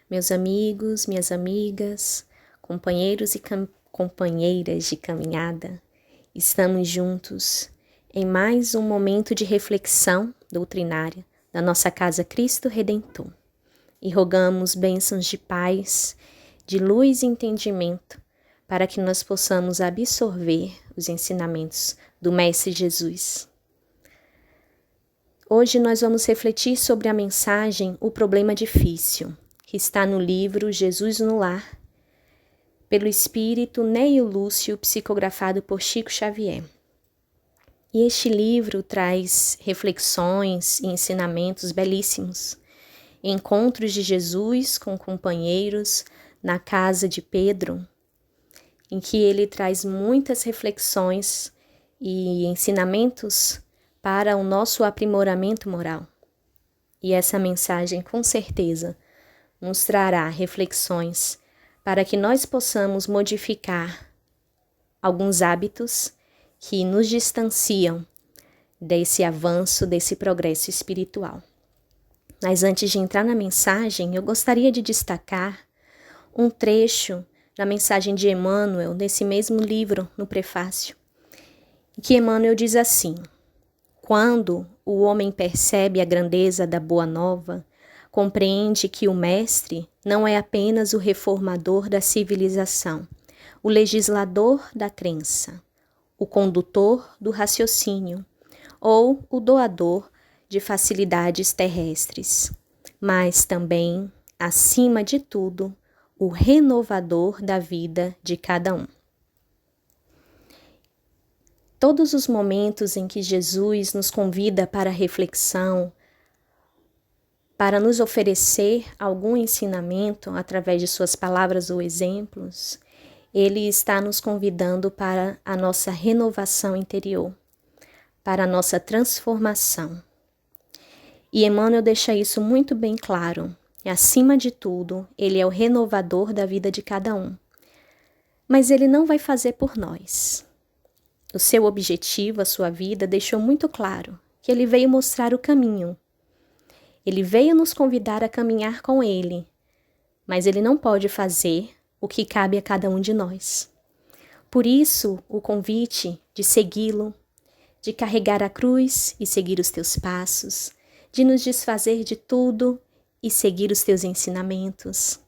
meus amigos, minhas amigas, companheiros e companheiras de caminhada. Estamos juntos em mais um momento de reflexão doutrinária da nossa Casa Cristo Redentor e rogamos bênçãos de paz, de luz e entendimento para que nós possamos absorver os ensinamentos do Mestre Jesus. Hoje nós vamos refletir sobre a mensagem O Problema Difícil, que está no livro Jesus no Lar, pelo espírito Neio Lúcio, psicografado por Chico Xavier. E este livro traz reflexões e ensinamentos belíssimos, encontros de Jesus com companheiros na casa de Pedro, em que ele traz muitas reflexões e ensinamentos para o nosso aprimoramento moral. E essa mensagem, com certeza, nos trará reflexões para que nós possamos modificar alguns hábitos que nos distanciam desse avanço, desse progresso espiritual. Mas antes de entrar na mensagem, eu gostaria de destacar um trecho da mensagem de Emmanuel, nesse mesmo livro, no prefácio, que Emmanuel diz assim: quando o homem percebe a grandeza da Boa Nova, compreende que o Mestre não é apenas o reformador da civilização, o legislador da crença, o condutor do raciocínio ou o doador de facilidades terrestres, mas também, acima de tudo, o renovador da vida de cada um. Todos os momentos em que Jesus nos convida para a reflexão, para nos oferecer algum ensinamento através de suas palavras ou exemplos, ele está nos convidando para a nossa renovação interior, para a nossa transformação. E Emmanuel deixa isso muito bem claro. E, acima de tudo, ele é o renovador da vida de cada um. Mas ele não vai fazer por nós. O seu objetivo, a sua vida, deixou muito claro que ele veio mostrar o caminho. Ele veio nos convidar a caminhar com ele, mas ele não pode fazer o que cabe a cada um de nós. Por isso, o convite de segui-lo, de carregar a cruz e seguir os teus passos, de nos desfazer de tudo e seguir os teus ensinamentos,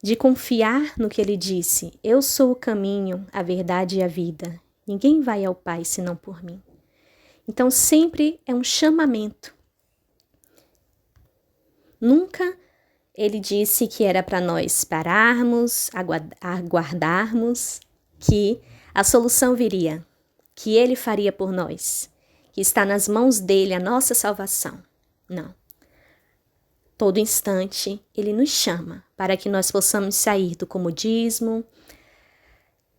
de confiar no que ele disse: eu sou o caminho, a verdade e a vida. Ninguém vai ao Pai senão por mim. Então sempre é um chamamento. Nunca ele disse que era para nós pararmos, aguardarmos que a solução viria, que ele faria por nós, que está nas mãos dele a nossa salvação. Não. Todo instante ele nos chama para que nós possamos sair do comodismo,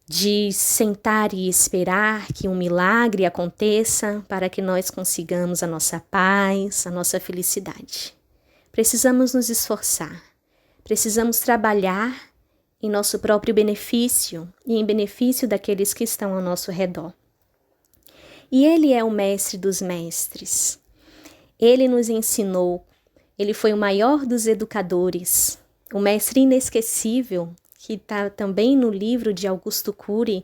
de sentar e esperar que um milagre aconteça para que nós consigamos a nossa paz, a nossa felicidade. Precisamos nos esforçar, precisamos trabalhar em nosso próprio benefício e em benefício daqueles que estão ao nosso redor. E ele é o mestre dos mestres. Ele nos ensinou, ele foi o maior dos educadores, o mestre inesquecível, que está também no livro de Augusto Cury,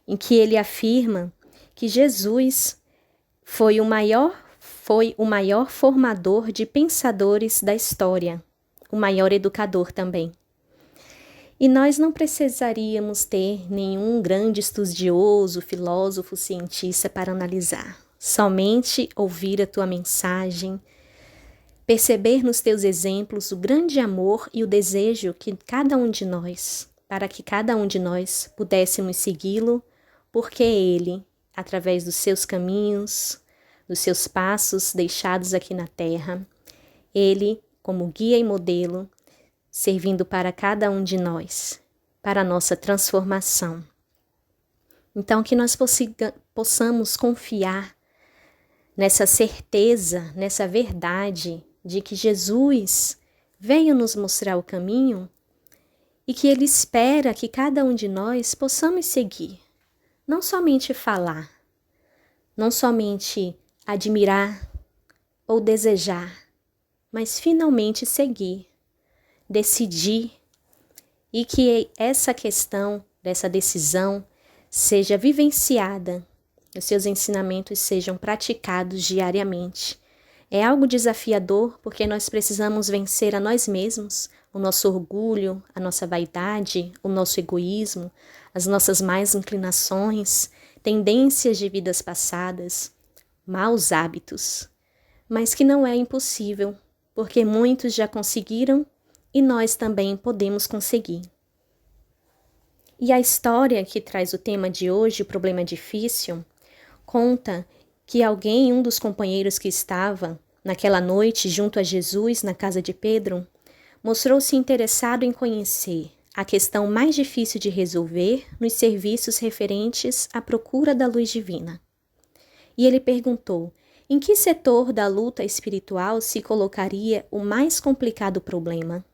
em que ele afirma que Jesus foi o maior formador de pensadores da história, o maior educador também. E nós não precisaríamos ter nenhum grande estudioso, filósofo, cientista para analisar. Somente ouvir a tua mensagem, perceber nos teus exemplos o grande amor e o desejo que cada um de nós, para que cada um de nós pudéssemos segui-lo, porque ele, através dos seus caminhos, dos seus passos deixados aqui na terra, ele, como guia e modelo, servindo para cada um de nós, para a nossa transformação. Então, que nós possamos confiar nessa certeza, nessa verdade de que Jesus veio nos mostrar o caminho e que ele espera que cada um de nós possamos seguir. Não somente falar, não somente admirar ou desejar, mas finalmente seguir. decidir e que essa questão dessa decisão seja vivenciada, os seus ensinamentos sejam praticados diariamente. É algo desafiador porque nós precisamos vencer a nós mesmos, o nosso orgulho, a nossa vaidade, o nosso egoísmo, as nossas más inclinações, tendências de vidas passadas, maus hábitos. Mas que não é impossível, porque muitos já conseguiram e nós também podemos conseguir. E a história que traz o tema de hoje, o problema difícil, conta que alguém, um dos companheiros que estava naquela noite junto a Jesus na casa de Pedro, mostrou-se interessado em conhecer a questão mais difícil de resolver nos serviços referentes à procura da luz divina. E ele perguntou: em que setor da luta espiritual se colocaria o mais complicado problema?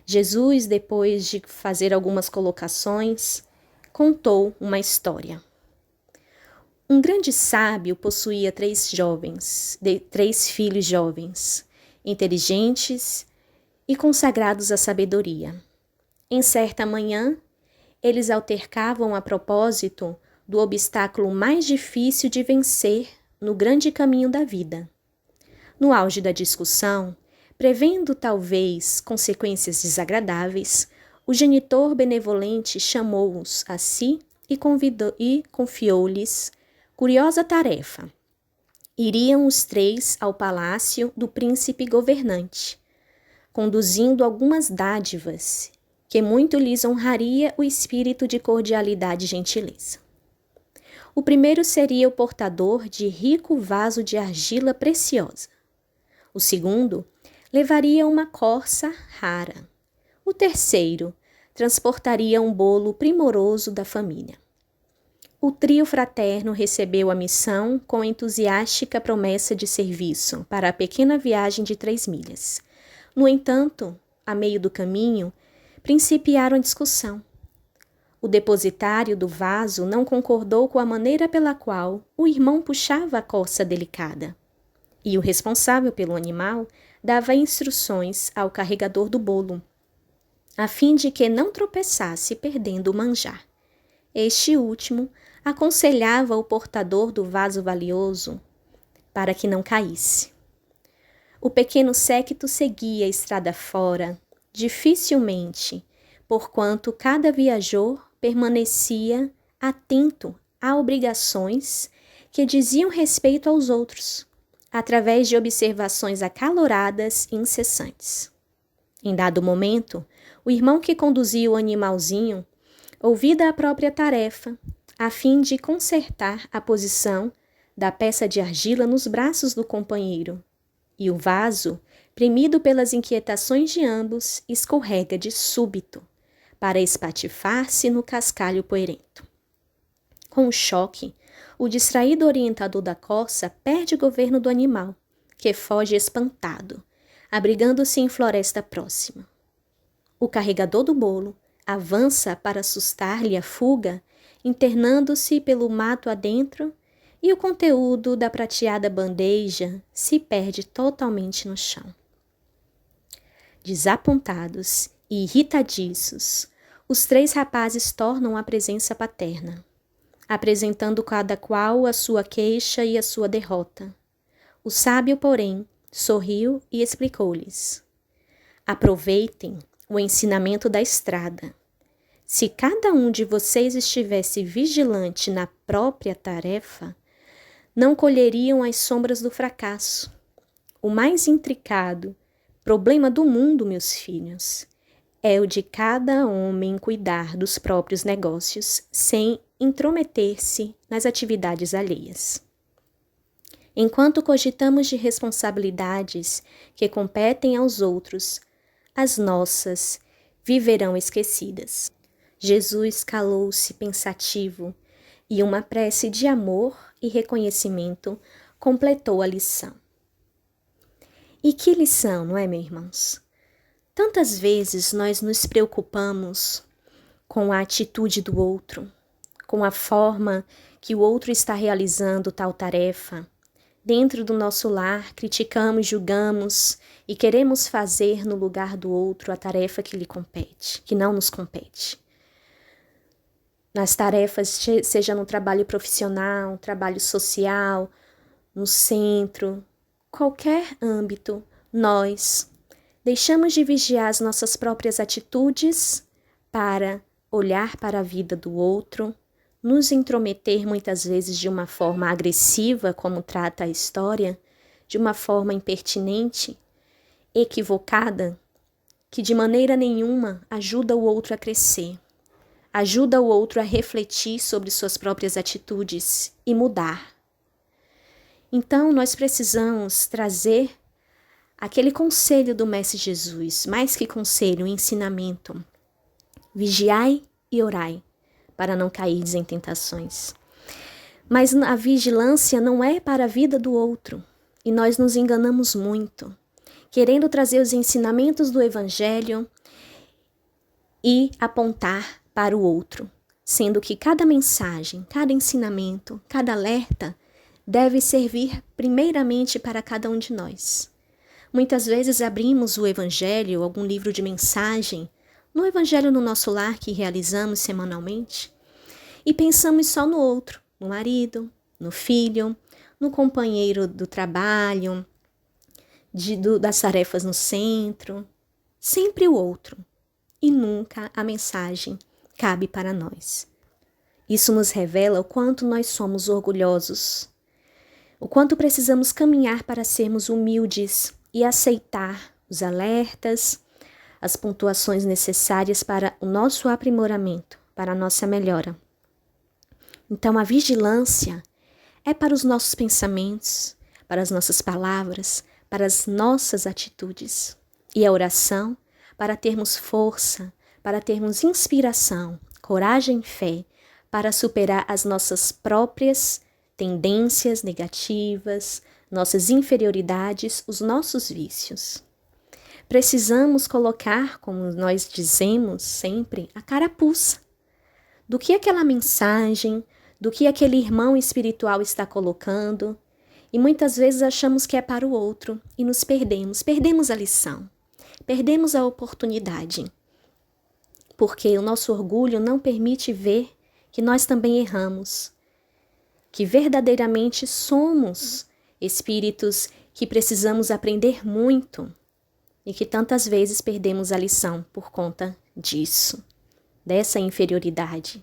Jesus, depois de fazer algumas colocações, contou uma história. Um grande sábio possuía três filhos jovens, inteligentes e consagrados à sabedoria. Em certa manhã, eles altercavam a propósito do obstáculo mais difícil de vencer no grande caminho da vida. No auge da discussão, prevendo talvez consequências desagradáveis, o genitor benevolente chamou-os a si e confiou-lhes curiosa tarefa. Iriam os três ao palácio do príncipe governante, conduzindo algumas dádivas, que muito lhes honraria o espírito de cordialidade e gentileza. O primeiro seria o portador de rico vaso de argila preciosa. O segundo levaria uma corça rara. O terceiro transportaria um bolo primoroso da família. O trio fraterno recebeu a missão com entusiástica promessa de serviço para a pequena viagem de 3 milhas. No entanto, a meio do caminho, principiaram a discussão. O depositário do vaso não concordou com a maneira pela qual o irmão puxava a corça delicada. E o responsável pelo animal dava instruções ao carregador do bolo, a fim de que não tropeçasse perdendo o manjar. Este último aconselhava o portador do vaso valioso para que não caísse. O pequeno séquito seguia a estrada fora, dificilmente, porquanto cada viajor permanecia atento a obrigações que diziam respeito aos outros, através de observações acaloradas e incessantes. Em dado momento, o irmão que conduzia o animalzinho, ouvida a própria tarefa, a fim de consertar a posição da peça de argila nos braços do companheiro, e o vaso, premido pelas inquietações de ambos, escorrega de súbito, para espatifar-se no cascalho poeirento. Com o choque, o distraído orientador da corça perde o governo do animal, que foge espantado, abrigando-se em floresta próxima. O carregador do bolo avança para assustar-lhe a fuga, internando-se pelo mato adentro, e o conteúdo da prateada bandeja se perde totalmente no chão. Desapontados e irritadiços, os 3 rapazes tornam à presença paterna, apresentando cada qual a sua queixa e a sua derrota. O sábio, porém, sorriu e explicou-lhes: aproveitem o ensinamento da estrada. Se cada um de vocês estivesse vigilante na própria tarefa, não colheriam as sombras do fracasso. O mais intricado problema do mundo, meus filhos, é o de cada homem cuidar dos próprios negócios sem intrometer-se nas atividades alheias. Enquanto cogitamos de responsabilidades que competem aos outros, as nossas viverão esquecidas. Jesus calou-se pensativo e uma prece de amor e reconhecimento completou a lição. E que lição, não é, meus irmãos? Tantas vezes nós nos preocupamos com a atitude do outro, com a forma que o outro está realizando tal tarefa, Dentro do nosso lar, criticamos, julgamos e queremos fazer no lugar do outro a tarefa que lhe compete, que não nos compete. Nas tarefas, seja no trabalho profissional, trabalho social, no centro, qualquer âmbito, nós deixamos de vigiar as nossas próprias atitudes para olhar para a vida do outro, nos intrometer muitas vezes de uma forma agressiva, como trata a história, de uma forma impertinente, equivocada, que de maneira nenhuma ajuda o outro a crescer, ajuda o outro a refletir sobre suas próprias atitudes e mudar. Então, nós precisamos trazer aquele conselho do Mestre Jesus, mais que conselho, ensinamento. Vigiai e orai, para não cair em tentações. Mas a vigilância não é para a vida do outro, e nós nos enganamos muito, querendo trazer os ensinamentos do Evangelho e apontar para o outro, sendo que cada mensagem, cada ensinamento, cada alerta deve servir primeiramente para cada um de nós. Muitas vezes abrimos o Evangelho, algum livro de mensagem, no Evangelho no Nosso Lar que realizamos semanalmente, e pensamos só no outro, no marido, no filho, no companheiro do trabalho, das tarefas no centro, sempre o outro, e nunca a mensagem cabe para nós. Isso nos revela o quanto nós somos orgulhosos, o quanto precisamos caminhar para sermos humildes e aceitar os alertas, as pontuações necessárias para o nosso aprimoramento, para a nossa melhora. Então, a vigilância é para os nossos pensamentos, para as nossas palavras, para as nossas atitudes. E a oração para termos força, para termos inspiração, coragem e fé, para superar as nossas próprias tendências negativas, nossas inferioridades, os nossos vícios. Precisamos colocar, como nós dizemos sempre, a carapuça do que aquela mensagem, do que aquele irmão espiritual está colocando, e muitas vezes achamos que é para o outro e nos perdemos a lição, perdemos a oportunidade, porque o nosso orgulho não permite ver que nós também erramos, que verdadeiramente somos espíritos que precisamos aprender muito e que tantas vezes perdemos a lição por conta disso, dessa inferioridade,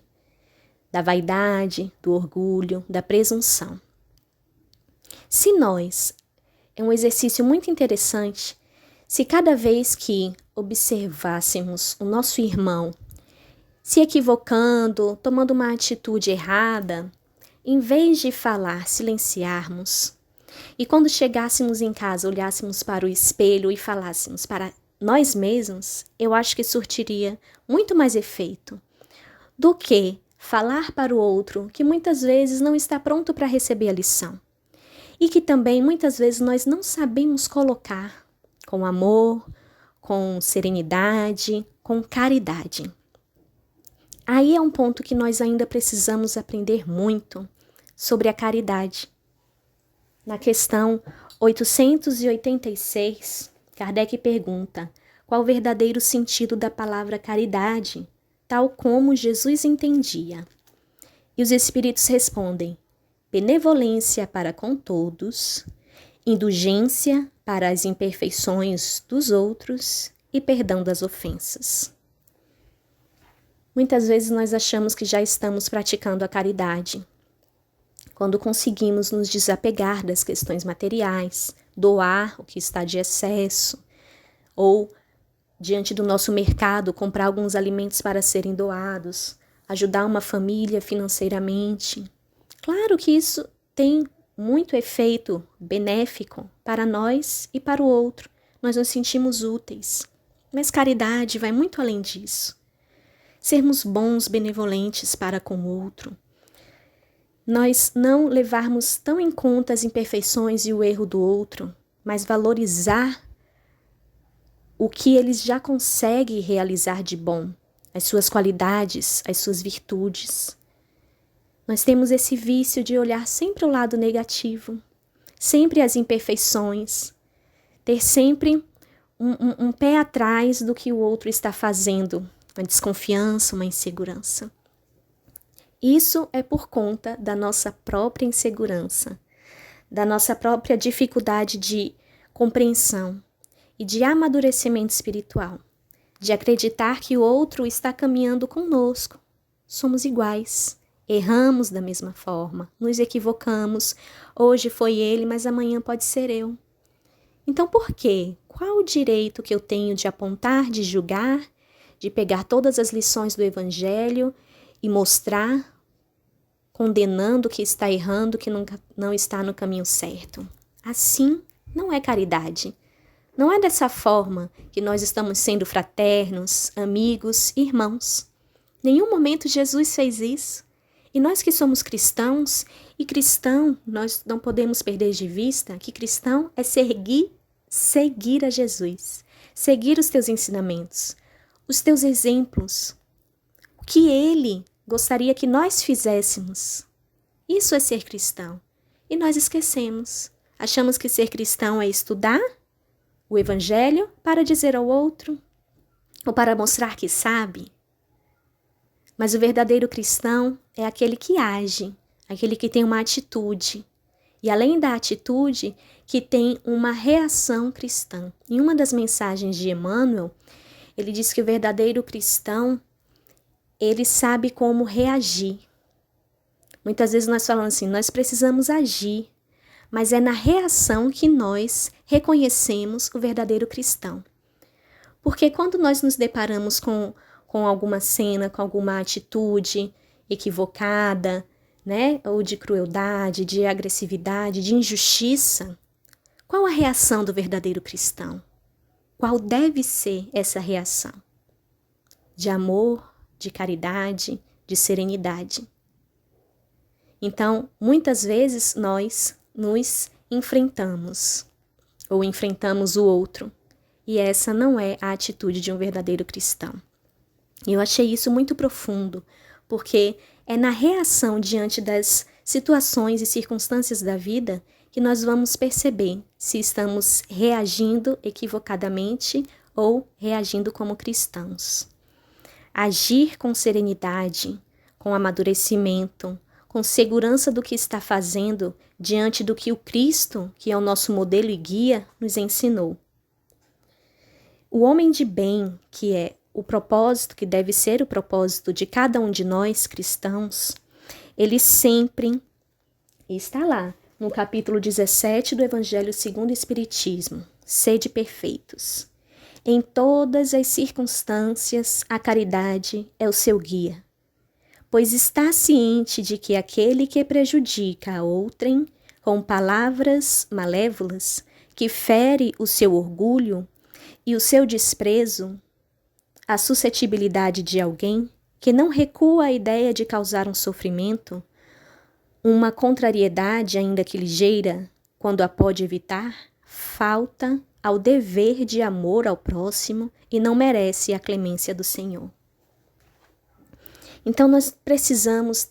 da vaidade, do orgulho, da presunção. Se nós, é um exercício muito interessante, se cada vez que observássemos o nosso irmão se equivocando, tomando uma atitude errada, em vez de falar, silenciarmos, e quando chegássemos em casa, olhássemos para o espelho e falássemos para nós mesmos, eu acho que surtiria muito mais efeito do que falar para o outro que muitas vezes não está pronto para receber a lição. E que também muitas vezes nós não sabemos colocar com amor, com serenidade, com caridade. Aí é um ponto que nós ainda precisamos aprender muito sobre a caridade. Na questão 886, Kardec pergunta qual o verdadeiro sentido da palavra caridade, tal como Jesus entendia. E os espíritos respondem: benevolência para com todos, indulgência para as imperfeições dos outros e perdão das ofensas. Muitas vezes nós achamos que já estamos praticando a caridade, quando conseguimos nos desapegar das questões materiais, doar o que está de excesso, ou, diante do nosso mercado, comprar alguns alimentos para serem doados, ajudar uma família financeiramente. Claro que isso tem muito efeito benéfico para nós e para o outro. Nós nos sentimos úteis. Mas caridade vai muito além disso. Sermos bons, benevolentes para com o outro. Nós não levarmos tão em conta as imperfeições e o erro do outro, mas valorizar o que ele já consegue realizar de bom, as suas qualidades, as suas virtudes. Nós temos esse vício de olhar sempre o lado negativo, sempre as imperfeições, ter sempre um pé atrás do que o outro está fazendo, uma desconfiança, uma insegurança. Isso é por conta da nossa própria insegurança, da nossa própria dificuldade de compreensão e de amadurecimento espiritual, de acreditar que o outro está caminhando conosco. Somos iguais, erramos da mesma forma, nos equivocamos. Hoje foi ele, mas amanhã pode ser eu. Então por quê? Qual o direito que eu tenho de apontar, de julgar, de pegar todas as lições do Evangelho e mostrar, condenando que está errando, que não está no caminho certo? Assim não é caridade. Não é dessa forma que nós estamos sendo fraternos, amigos, irmãos. Em nenhum momento Jesus fez isso. E nós que somos cristãos, e cristão, nós não podemos perder de vista que cristão é seguir a Jesus, seguir os teus ensinamentos, os teus exemplos, o que ele gostaria que nós fizéssemos. Isso é ser cristão. E nós esquecemos. Achamos que ser cristão é estudar o Evangelho para dizer ao outro, ou para mostrar que sabe. Mas o verdadeiro cristão é aquele que age, aquele que tem uma atitude. E além da atitude, que tem uma reação cristã. Em uma das mensagens de Emmanuel, ele diz que o verdadeiro cristão, ele sabe como reagir. Muitas vezes nós falamos assim, nós precisamos agir, mas é na reação que nós reconhecemos o verdadeiro cristão. Porque quando nós nos deparamos com alguma cena, com alguma atitude equivocada, né, ou de crueldade, de agressividade, de injustiça, qual a reação do verdadeiro cristão? Qual deve ser essa reação? De amor, de caridade, de serenidade. Então, muitas vezes nós nos enfrentamos, ou enfrentamos o outro, e essa não é a atitude de um verdadeiro cristão. E eu achei isso muito profundo, porque é na reação diante das situações e circunstâncias da vida que nós vamos perceber se estamos reagindo equivocadamente ou reagindo como cristãos. Agir com serenidade, com amadurecimento, com segurança do que está fazendo diante do que o Cristo, que é o nosso modelo e guia, nos ensinou. O homem de bem, que é o propósito, que deve ser o propósito de cada um de nós cristãos, ele sempre está lá, no capítulo 17 do Evangelho segundo o Espiritismo, sede perfeitos. Em todas as circunstâncias, a caridade é o seu guia, pois está ciente de que aquele que prejudica a outrem com palavras malévolas, que fere o seu orgulho e o seu desprezo, a suscetibilidade de alguém que não recua à ideia de causar um sofrimento, uma contrariedade ainda que ligeira, quando a pode evitar, falta ao dever de amor ao próximo e não merece a clemência do Senhor. Então nós precisamos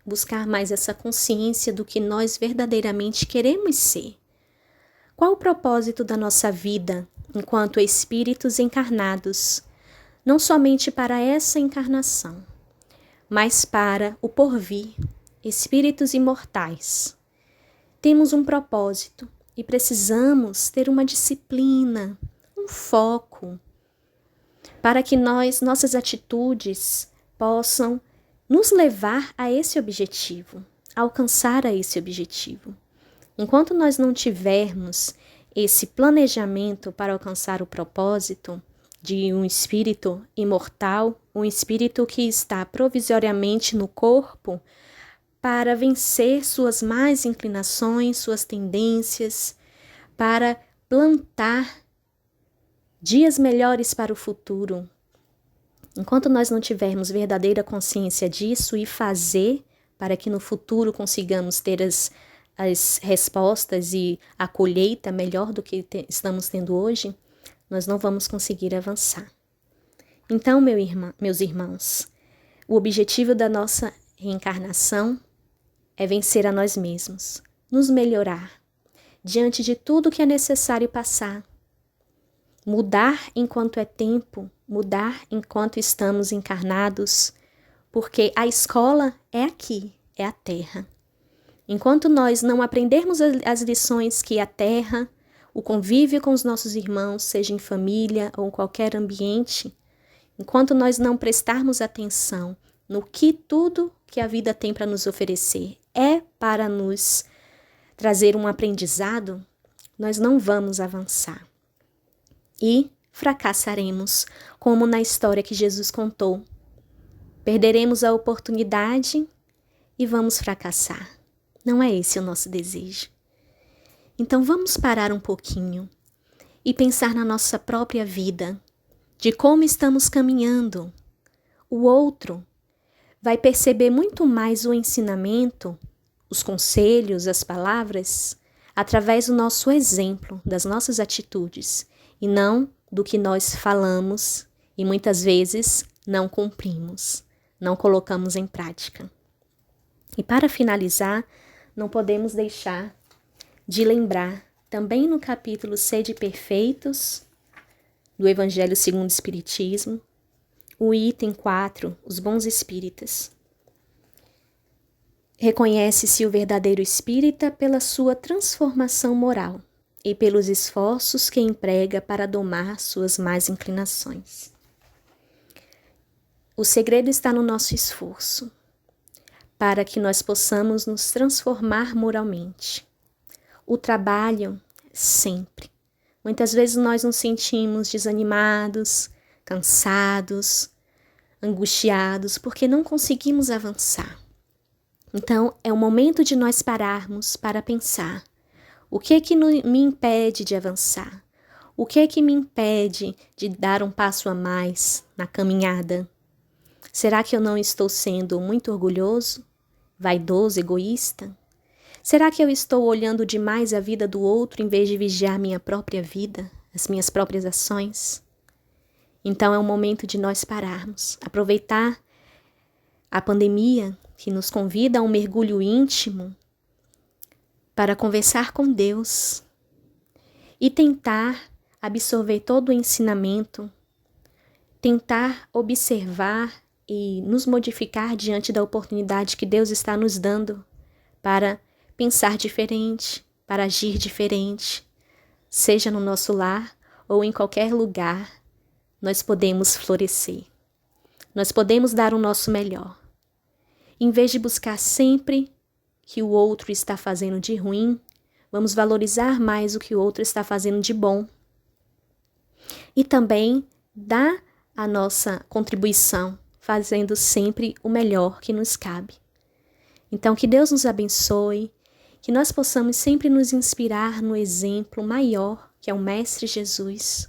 buscar mais essa consciência do que nós verdadeiramente queremos ser. Qual o propósito da nossa vida enquanto espíritos encarnados, não somente para essa encarnação, mas para o porvir, espíritos imortais? Temos um propósito e precisamos ter uma disciplina, um foco, para que nossas atitudes possam nos levar a esse objetivo, alcançar a esse objetivo. Enquanto nós não tivermos esse planejamento para alcançar o propósito de um espírito imortal, um espírito que está provisoriamente no corpo para vencer suas más inclinações, suas tendências, para plantar dias melhores para o futuro. Enquanto nós não tivermos verdadeira consciência disso e fazer para que no futuro consigamos ter as respostas e a colheita melhor do que estamos tendo hoje, nós não vamos conseguir avançar. Então, meus irmãos, o objetivo da nossa reencarnação é vencer a nós mesmos, nos melhorar, diante de tudo que é necessário passar. Mudar enquanto é tempo, mudar enquanto estamos encarnados, porque a escola é aqui, é a terra. Enquanto nós não aprendermos as lições que a terra, o convívio com os nossos irmãos, seja em família ou em qualquer ambiente, enquanto nós não prestarmos atenção no que tudo que a vida tem para nos oferecer é para nos trazer um aprendizado, nós não vamos avançar. E fracassaremos, como na história que Jesus contou. Perderemos a oportunidade e vamos fracassar. Não é esse o nosso desejo. Então vamos parar um pouquinho e pensar na nossa própria vida, de como estamos caminhando. O outro vai perceber muito mais o ensinamento, os conselhos, as palavras, através do nosso exemplo, das nossas atitudes, e não do que nós falamos e muitas vezes não cumprimos, não colocamos em prática. E para finalizar, não podemos deixar de lembrar, também no capítulo Sede Perfeitos, do Evangelho segundo o Espiritismo, o item 4, os bons espíritas. Reconhece-se o verdadeiro espírita pela sua transformação moral e pelos esforços que emprega para domar suas más inclinações. O segredo está no nosso esforço, para que nós possamos nos transformar moralmente. O trabalho, sempre. Muitas vezes nós nos sentimos desanimados, cansados, angustiados, porque não conseguimos avançar. Então, é o momento de nós pararmos para pensar. O que é que me impede de avançar? O que é que me impede de dar um passo a mais na caminhada? Será que eu não estou sendo muito orgulhoso, vaidoso, egoísta? Será que eu estou olhando demais a vida do outro em vez de vigiar minha própria vida, as minhas próprias ações? Então é o momento de nós pararmos, aproveitar a pandemia que nos convida a um mergulho íntimo para conversar com Deus e tentar absorver todo o ensinamento, tentar observar e nos modificar diante da oportunidade que Deus está nos dando para pensar diferente, para agir diferente, seja no nosso lar ou em qualquer lugar, nós podemos florescer. Nós podemos dar o nosso melhor. Em vez de buscar sempre que o outro está fazendo de ruim, vamos valorizar mais o que o outro está fazendo de bom. E também dar a nossa contribuição, fazendo sempre o melhor que nos cabe. Então, que Deus nos abençoe, que nós possamos sempre nos inspirar no exemplo maior, que é o Mestre Jesus,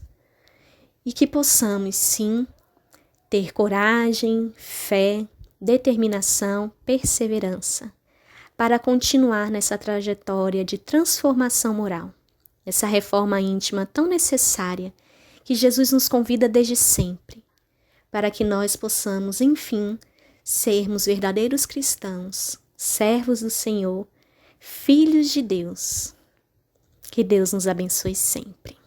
e que possamos, sim, ter coragem, fé, determinação, perseverança, para continuar nessa trajetória de transformação moral, essa reforma íntima tão necessária que Jesus nos convida desde sempre, para que nós possamos, enfim, sermos verdadeiros cristãos, servos do Senhor, filhos de Deus. Que Deus nos abençoe sempre.